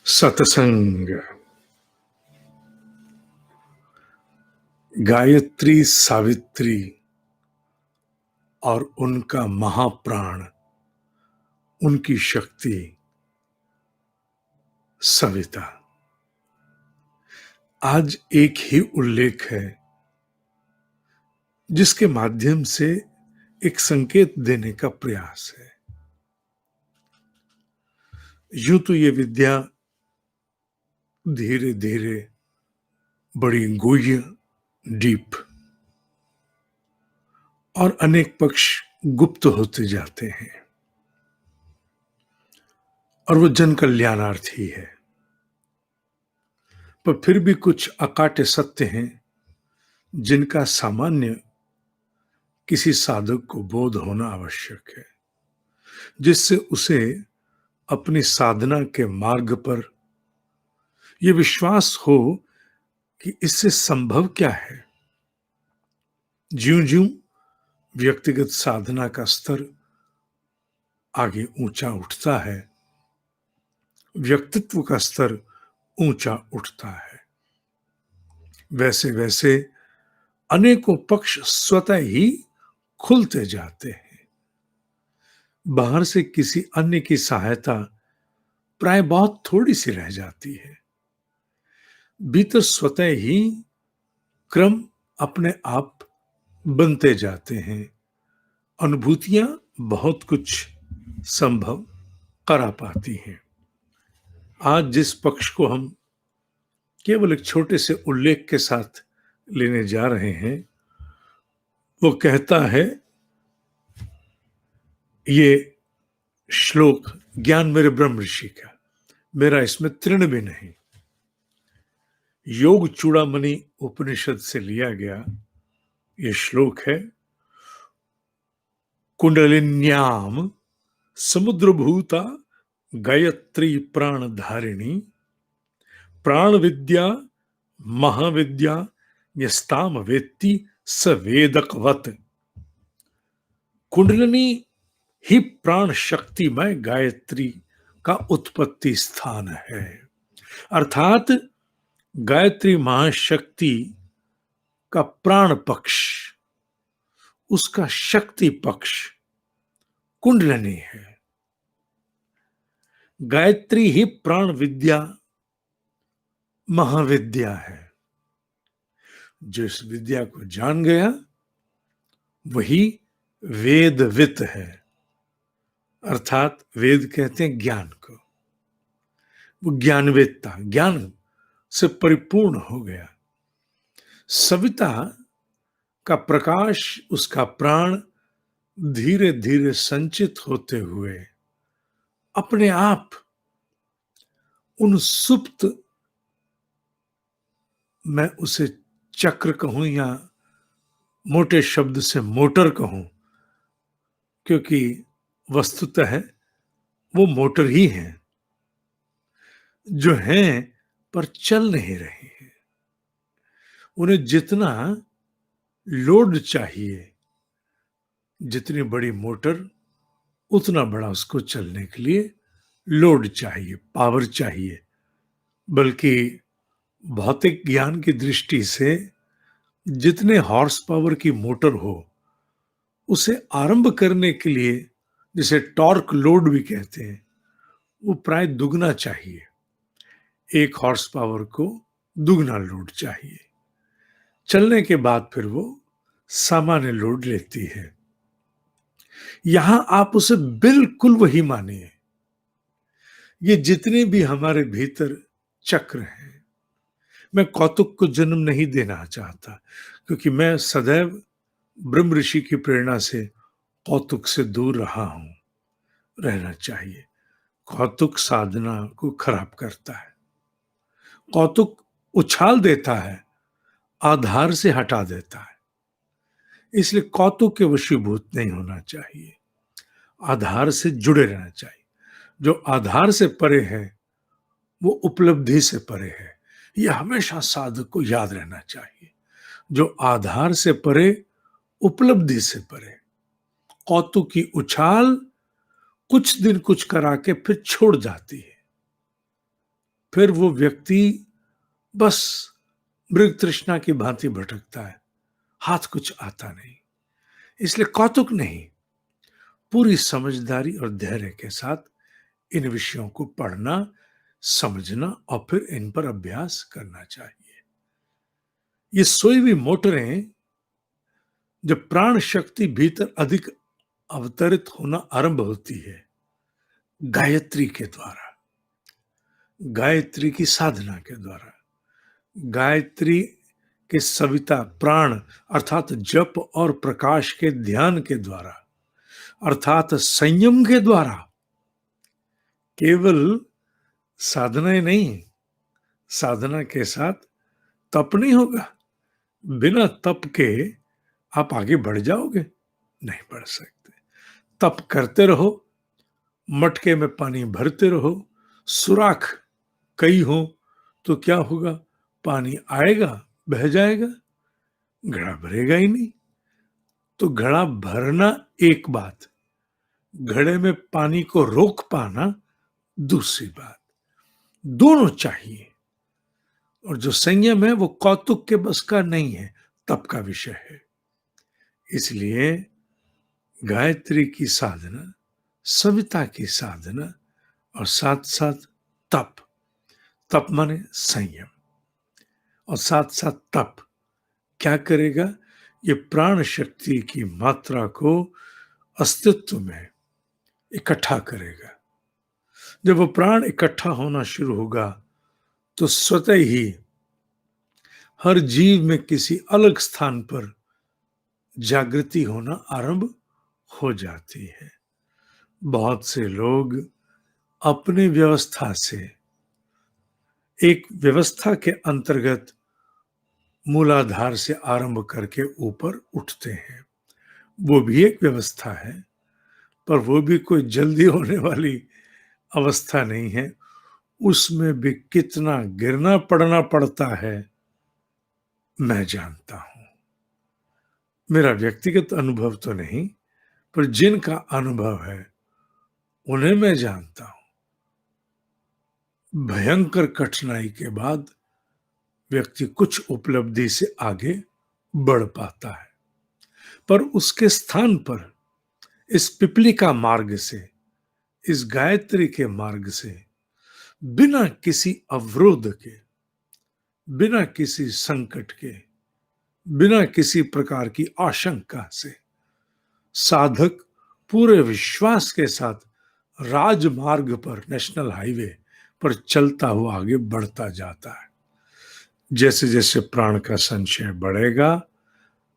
सत्संग। गायत्री सावित्री और उनका महाप्राण, उनकी शक्ति सविता। आज एक ही उल्लेख है जिसके माध्यम से एक संकेत देने का प्रयास है। यूं तो ये विद्या धीरे धीरे बड़ी गुह्य, डीप और अनेक पक्ष गुप्त होते जाते हैं और वो जन कल्याणार्थी है। पर फिर भी कुछ अकाट्य सत्य हैं जिनका सामान्य किसी साधक को बोध होना आवश्यक है, जिससे उसे अपनी साधना के मार्ग पर यह विश्वास हो कि इससे संभव क्या है। ज्यों-ज्यों व्यक्तिगत साधना का स्तर आगे ऊंचा उठता है, व्यक्तित्व का स्तर ऊंचा उठता है, वैसे वैसे अनेकों पक्ष स्वतः ही खुलते जाते हैं। बाहर से किसी अन्य की सहायता प्राय बहुत थोड़ी सी रह जाती है। भीतर स्वतः ही क्रम अपने आप बनते जाते हैं। अनुभूतियां बहुत कुछ संभव करा पाती हैं। आज जिस पक्ष को हम केवल एक छोटे से उल्लेख के साथ लेने जा रहे हैं, वो कहता है, ये श्लोक ज्ञान मेरे ब्रह्म ऋषि का, मेरा इसमें तृण भी नहीं। योग चूड़ामणि उपनिषद से लिया गया ये श्लोक है। कुंडलिन्याम समुद्रभूता गायत्री प्राणधारिणी प्राण विद्या महाविद्या यस्ताम वेत्ति स वेदकवत। कुंडलिनी ही प्राण शक्तिमय गायत्री का उत्पत्ति स्थान है। अर्थात गायत्री महाशक्ति का प्राण पक्ष, उसका शक्ति पक्ष कुंडलिनी है। गायत्री ही प्राण विद्या महाविद्या है। जो इस विद्या को जान गया वही वेदवित है। अर्थात वेद कहते हैं ज्ञान को। वो ज्ञानवेत्ता, ज्ञान से परिपूर्ण हो गया। सविता का प्रकाश, उसका प्राण धीरे धीरे संचित होते हुए अपने आप उन सुप्त, मैं उसे चक्र कहूं या मोटे शब्द से मोटर कहूं, क्योंकि वस्तुतः है वो मोटर ही हैं जो हैं पर चल नहीं रहे हैं। उन्हें जितना लोड चाहिए, जितनी बड़ी मोटर उतना बड़ा उसको चलने के लिए लोड चाहिए, पावर चाहिए। बल्कि भौतिक ज्ञान की दृष्टि से जितने हॉर्स पावर की मोटर हो, उसे आरंभ करने के लिए, जिसे टॉर्क लोड भी कहते हैं, वो प्राय दुगना चाहिए। 1 हॉर्स पावर को दुगना लोड चाहिए। चलने के बाद फिर वो सामान्य लोड लेती है। यहां आप उसे बिल्कुल वही मानिए। ये जितने भी हमारे भीतर चक्र हैं, मैं कौतुक को जन्म नहीं देना चाहता, क्योंकि मैं सदैव ब्रह्म ऋषि की प्रेरणा से कौतुक से दूर रहा हूं। रहना चाहिए। कौतुक साधना को खराब करता है। कौतुक उछाल देता है, आधार से हटा देता है। इसलिए कौतुक के वशीभूत नहीं होना चाहिए। आधार से जुड़े रहना चाहिए। जो आधार से परे है वो उपलब्धि से परे है। यह हमेशा साधक को याद रहना चाहिए। जो आधार से परे, उपलब्धि से परे। कौतुक की उछाल कुछ दिन कुछ करा के फिर छोड़ जाती है। फिर वो व्यक्ति बस मृग तृष्णा की भांति भटकता है, हाथ कुछ आता नहीं। इसलिए कौतुक नहीं, पूरी समझदारी और धैर्य के साथ इन विषयों को पढ़ना, समझना और फिर इन पर अभ्यास करना चाहिए। ये सोई हुई मोटरें जब प्राण शक्ति भीतर अधिक अवतरित होना आरंभ होती है, गायत्री के द्वारा, गायत्री की साधना के द्वारा, गायत्री के सविता प्राण अर्थात जप और प्रकाश के ध्यान के द्वारा, अर्थात संयम के द्वारा, केवल साधना ही नहीं, साधना के साथ तप नहीं होगा। बिना तप के आप आगे बढ़ जाओगे? नहीं बढ़ सकते। तप करते रहो, मटके में पानी भरते रहो, सुराख कई हो तो क्या होगा? पानी आएगा, बह जाएगा, घड़ा भरेगा ही नहीं। तो घड़ा भरना एक बात, घड़े में पानी को रोक पाना दूसरी बात। दोनों चाहिए। और जो संयम है वो कौतुक के बस का नहीं है, तप का विषय है। इसलिए गायत्री की साधना, सविता की साधना और साथ साथ तप, तप माने संयम, और साथ साथ तप क्या करेगा? ये प्राण शक्ति की मात्रा को अस्तित्व में इकट्ठा करेगा। जब वो प्राण इकट्ठा होना शुरू होगा तो स्वतः ही हर जीव में किसी अलग स्थान पर जागृति होना आरंभ हो जाती है। बहुत से लोग अपनी व्यवस्था से, एक व्यवस्था के अंतर्गत मूलाधार से आरंभ करके ऊपर उठते हैं। वो भी एक व्यवस्था है, पर वो भी कोई जल्दी होने वाली अवस्था नहीं है। उसमें भी कितना गिरना पड़ना पड़ता है मैं जानता हूं। मेरा व्यक्तिगत अनुभव तो नहीं, पर जिनका अनुभव है उन्हें मैं जानता हूं। भयंकर कठिनाई के बाद व्यक्ति कुछ उपलब्धि से आगे बढ़ पाता है, पर उसके स्थान पर इस पिपलिका मार्ग से, इस गायत्री के मार्ग से, बिना किसी अवरोध के, बिना किसी संकट के, बिना किसी प्रकार की आशंका से साधक पूरे विश्वास के साथ राजमार्ग पर, नेशनल हाईवे पर चलता हुआ आगे बढ़ता जाता है। जैसे जैसे प्राण का संचय बढ़ेगा,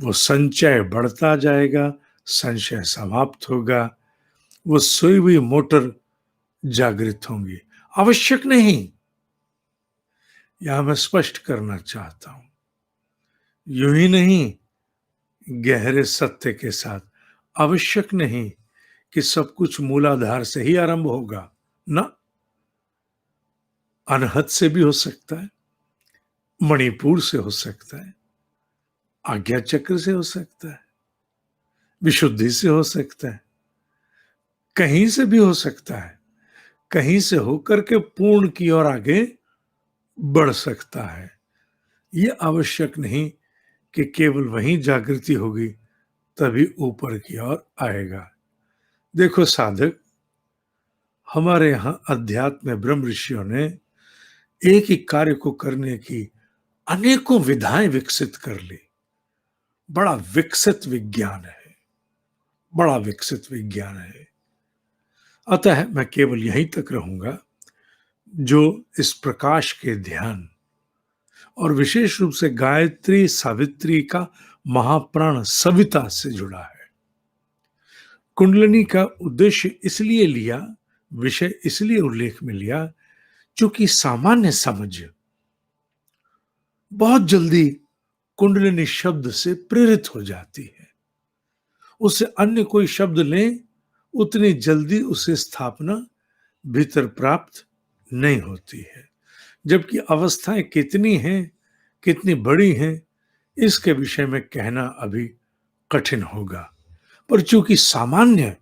वो संचय बढ़ता जाएगा, संशय समाप्त होगा, वो सोई हुई मोटर जागृत होंगी। आवश्यक नहीं, यहां मैं स्पष्ट करना चाहता हूं, यूं ही नहीं, गहरे सत्य के साथ, आवश्यक नहीं कि सब कुछ मूलाधार से ही आरंभ होगा ना, अनहद से भी हो सकता है, मणिपुर से हो सकता है, आज्ञा चक्र से हो सकता है, विशुद्धि से हो सकता है, कहीं से भी हो सकता है। कहीं से होकर के पूर्ण की ओर आगे बढ़ सकता है। यह आवश्यक नहीं कि केवल वहीं जागृति होगी तभी ऊपर की ओर आएगा। देखो साधक, हमारे यहां अध्यात्म में ब्रह्म ऋषियों ने एक ही कार्य को करने की अनेकों विधाएं विकसित कर ली। बड़ा विकसित विज्ञान है, बड़ा विकसित विज्ञान है। अतः मैं केवल यहीं तक रहूंगा जो इस प्रकाश के ध्यान और विशेष रूप से गायत्री सावित्री का महाप्राण सविता से जुड़ा है। कुंडलिनी का उद्देश्य इसलिए लिया, विषय इसलिए उल्लेख में लिया, क्योंकि सामान्य समझ बहुत जल्दी कुंडलिनी शब्द से प्रेरित हो जाती है। उससे अन्य कोई शब्द लें, उतनी जल्दी उसे स्थापना भीतर प्राप्त नहीं होती है। जबकि अवस्थाएं कितनी हैं, कितनी बड़ी हैं, इसके विषय में कहना अभी कठिन होगा। पर चूंकि सामान्य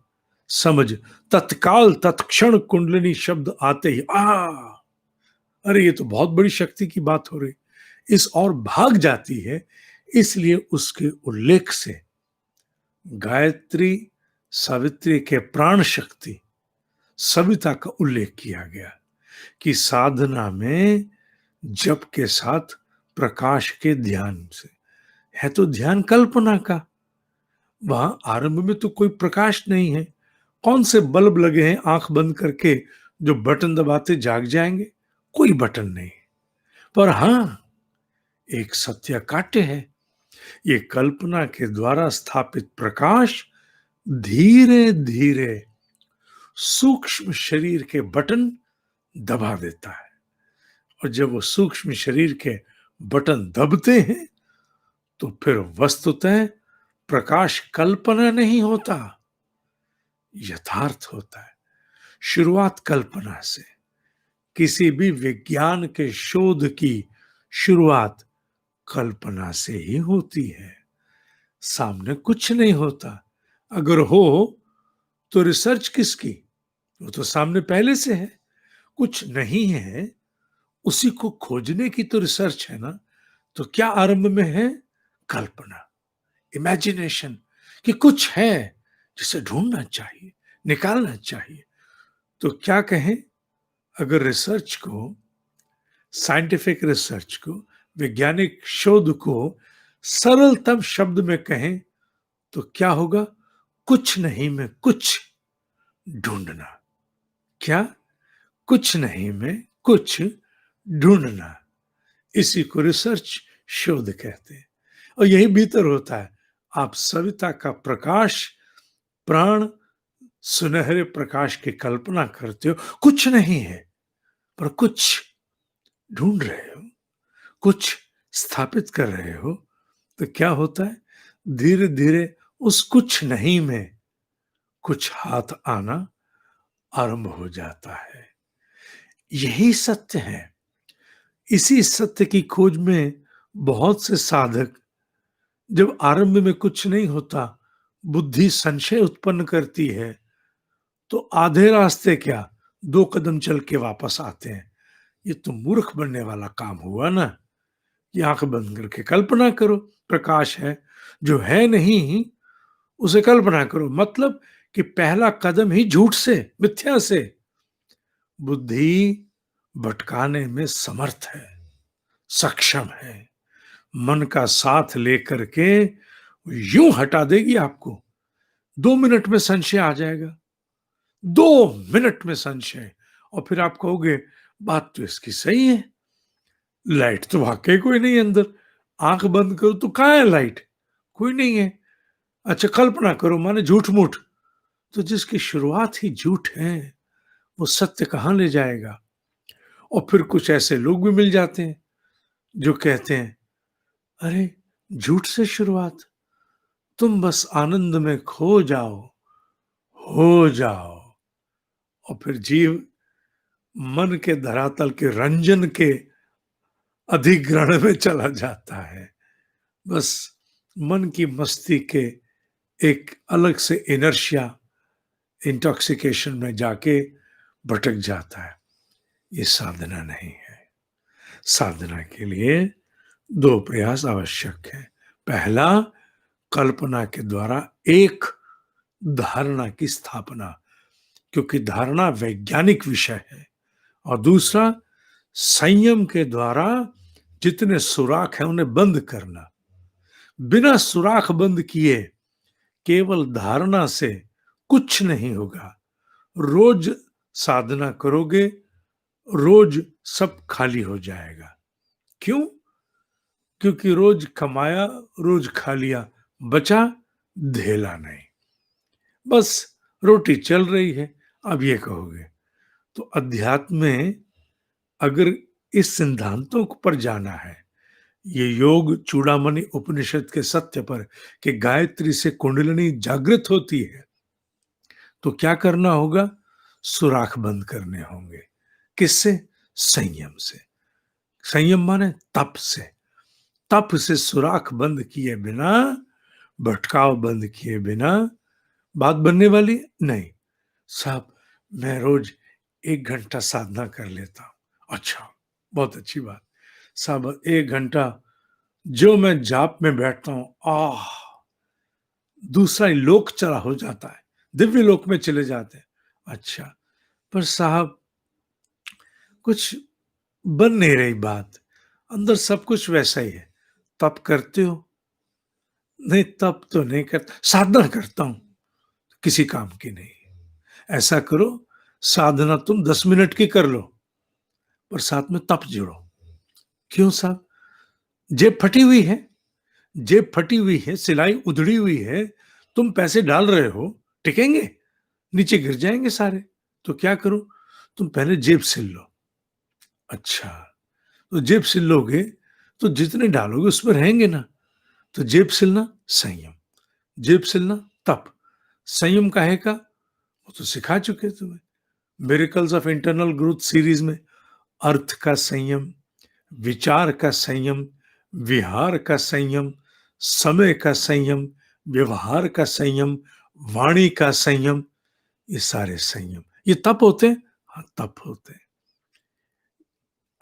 समझ तत्काल तत्क्षण कुंडलिनी शब्द आते ही अरे ये तो बहुत बड़ी शक्ति की बात हो रही, इस और भाग जाती है। इसलिए उसके उल्लेख से गायत्री सावित्री के प्राण शक्ति सविता का उल्लेख किया गया कि साधना में जप के साथ प्रकाश के ध्यान से है, तो ध्यान कल्पना का, वहां आरंभ में तो कोई प्रकाश नहीं है। कौन से बल्ब लगे हैं आंख बंद करके जो बटन दबाते जाग जाएंगे? कोई बटन नहीं। पर हां, एक सत्य काट्य है, ये कल्पना के द्वारा स्थापित प्रकाश धीरे धीरे सूक्ष्म शरीर के बटन दबा देता है। और जब वो सूक्ष्म शरीर के बटन दबते हैं तो फिर वस्तुतः प्रकाश कल्पना नहीं होता, यथार्थ होता है। शुरुआत कल्पना से, किसी भी विज्ञान के शोध की शुरुआत कल्पना से ही होती है। सामने कुछ नहीं होता। अगर हो तो रिसर्च किसकी? वो तो सामने पहले से है। कुछ नहीं है, उसी को खोजने की तो रिसर्च है ना। तो क्या आरंभ में है? कल्पना, इमेजिनेशन, कि कुछ है जिसे ढूंढना चाहिए, निकालना चाहिए। तो क्या कहें, अगर रिसर्च को, साइंटिफिक रिसर्च को, वैज्ञानिक शोध को सरलतम शब्द में कहें तो क्या होगा? कुछ नहीं में कुछ ढूंढना। क्या? कुछ नहीं में कुछ ढूंढना। इसी को रिसर्च, शोध कहते हैं। और यही भीतर होता है। आप सविता का प्रकाश, प्राण, सुनहरे प्रकाश की कल्पना करते हो, कुछ नहीं है पर कुछ ढूंढ रहे हो, कुछ स्थापित कर रहे हो। तो क्या होता है? धीरे धीरे उस कुछ नहीं में कुछ हाथ आना आरंभ हो जाता है। यही सत्य है। इसी सत्य की खोज में बहुत से साधक, जब आरंभ में कुछ नहीं होता, बुद्धि संशय उत्पन्न करती है, तो आधे रास्ते क्या, 2 कदम चल के वापस आते हैं। ये तो मूर्ख बनने वाला काम हुआ ना। कि आंख बंद करके कल्पना करो प्रकाश है, जो है नहीं उसे कल्पना करो। मतलब कि पहला कदम ही झूठ से, मिथ्या से। बुद्धि भटकाने में समर्थ है, सक्षम है। मन का साथ लेकर के यूं हटा देगी आपको। 2 मिनट में संशय आ जाएगा, 2 मिनट में संशय। और फिर आप कहोगे बात तो इसकी सही है, लाइट तो वाकई कोई नहीं अंदर। आंख बंद करो तो कहाँ है लाइट? कोई नहीं है। अच्छा, कल्पना करो, माने झूठ मूठ। तो जिसकी शुरुआत ही झूठ है, वो सत्य कहाँ ले जाएगा? और फिर कुछ ऐसे लोग भी मिल जाते हैं जो कहते हैं, अरे झूठ से शुरुआत, तुम बस आनंद में खो जाओ, हो जाओ। और फिर जीव मन के धरातल के रंजन के अधिग्रहण में चला जाता है। बस मन की मस्ती के एक अलग से इनर्शिया, इंटॉक्सिकेशन में जाके भटक जाता है। ये साधना नहीं है। साधना के लिए 2 प्रयास आवश्यक है। पहला, कल्पना के द्वारा एक धारणा की स्थापना, क्योंकि धारणा वैज्ञानिक विषय है। और दूसरा, संयम के द्वारा जितने सुराख हैं उन्हें बंद करना। बिना सुराख बंद किए केवल धारणा से कुछ नहीं होगा। रोज साधना करोगे, रोज सब खाली हो जाएगा। क्यों? क्योंकि रोज कमाया, रोज खा लिया, बचा धेला नहीं। बस रोटी चल रही है। अब ये कहोगे तो अध्यात्म में अगर इस सिद्धांतों पर जाना है, ये योग चूड़ामणि उपनिषद के सत्य पर कि गायत्री से कुंडलिनी जागृत होती है, तो क्या करना होगा? सुराख बंद करने होंगे। किससे? संयम से। संयम माने तप से। तप से सुराख बंद किए बिना, भटकाव बंद किए बिना बात बनने वाली नहीं। साहब, मैं रोज 1 घंटा साधना कर लेता हूं। अच्छा, बहुत अच्छी बात। साहब 1 घंटा जो मैं जाप में बैठता हूँ, आह! दूसरा ही लोक चला हो जाता है, दिव्य लोक में चले जाते हैं। अच्छा, पर साहब कुछ बन नहीं रही बात, अंदर सब कुछ वैसा ही है। तप करते हो? नहीं, तप तो नहीं करता, साधना करता हूँ, किसी काम की नहीं। ऐसा करो, साधना तुम 10 मिनट की कर लो, पर साथ में तप जोड़ो। क्यों साहब? जेब फटी हुई है, जेब फटी हुई है, सिलाई उधड़ी हुई है, तुम पैसे डाल रहे हो, टिकेंगे? नीचे गिर जाएंगे सारे। तो क्या करो? तुम पहले जेब सिल लो। अच्छा, तो जेब सिल लोगे तो जितने डालोगे उसमें रहेंगे ना। तो जेब सिलना संयम, जेब सिलना तप। संयम काहे का? वो तो सिखा चुके तुम्हें miracles of internal growth series में। अर्थ का संयम, विचार का संयम, विहार का संयम, समय का संयम, व्यवहार का संयम, वाणी का संयम, ये सारे संयम, ये तप होते हैं। हाँ, तप होते हैं।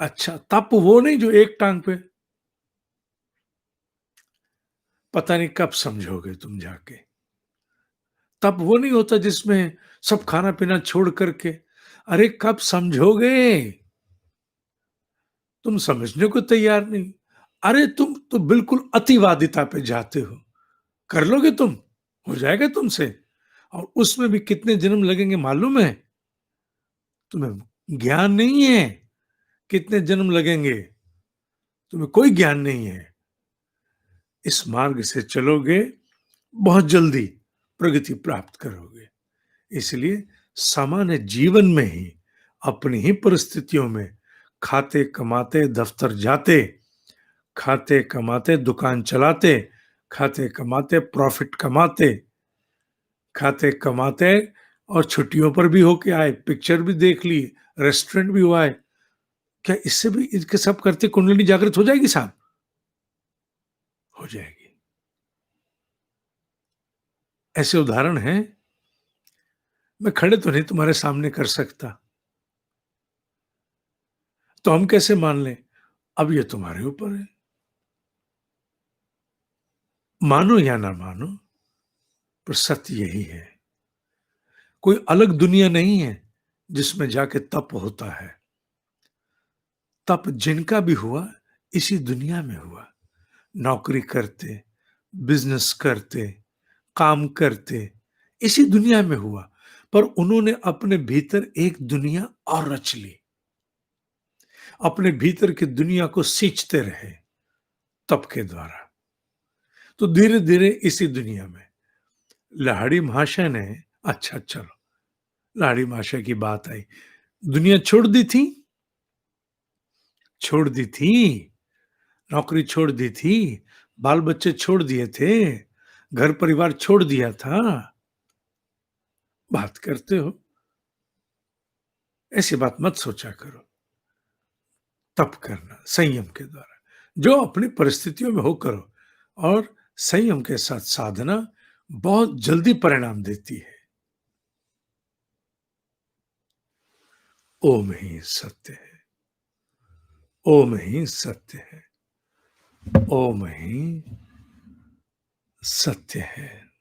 अच्छा, तप वो नहीं जो एक टांग पे। पता नहीं कब समझोगे तुम जाके। तप वो नहीं होता जिसमें सब खाना पीना छोड़ करके। अरे कब समझोगे? तुम समझने को तैयार नहीं। अरे तुम तो बिल्कुल अतिवादिता पे जाते हो। कर लोगे तुम? हो जाएगा तुमसे। और उसमें भी कितने जन्म लगेंगे मालूम है? तुम्हें ज्ञान नहीं है कितने जन्म लगेंगे। तुम्हें कोई ज्ञान नहीं है। इस मार्ग से चलोगे, बहुत जल्दी प्रगति प्राप्त करोगे। इसलिए सामान्य जीवन में ही, अपनी ही परिस्थितियों में, खाते कमाते दफ्तर जाते, खाते कमाते दुकान चलाते, खाते कमाते प्रॉफिट कमाते, खाते कमाते और छुट्टियों पर भी होके आए, पिक्चर भी देख ली, रेस्टोरेंट भी हुआ है। क्या इससे भी इनके सब करते कुंडली जागृत हो जाएगी साहब? हो जाएगी। ऐसे उदाहरण हैं, मैं खड़े तो नहीं तुम्हारे सामने कर सकता, तो हम कैसे मान लें? अब ये तुम्हारे ऊपर है, मानो या ना मानो, पर सत्य यही है। कोई अलग दुनिया नहीं है जिसमें जाके तप होता है। तप जिनका भी हुआ, इसी दुनिया में हुआ। नौकरी करते, बिजनेस करते, काम करते, इसी दुनिया में हुआ। पर उन्होंने अपने भीतर एक दुनिया और रच ली, अपने भीतर की दुनिया को सींचते रहे तप के द्वारा। तो धीरे धीरे इसी दुनिया में लाहिड़ी महाशय ने, अच्छा चलो, लाहिड़ी महाशय की बात आई, दुनिया छोड़ दी थी, छोड़ दी थी, नौकरी छोड़ दी थी, बाल बच्चे छोड़ दिए थे, घर परिवार छोड़ दिया था। बात करते हो, ऐसी बात मत सोचा करो। तप करना संयम के द्वारा, जो अपनी परिस्थितियों में हो करो, और संयम के साथ साधना बहुत जल्दी परिणाम देती है। ओम ही सत्य है, ओम ही सत्य है, ओम ही सत्य है।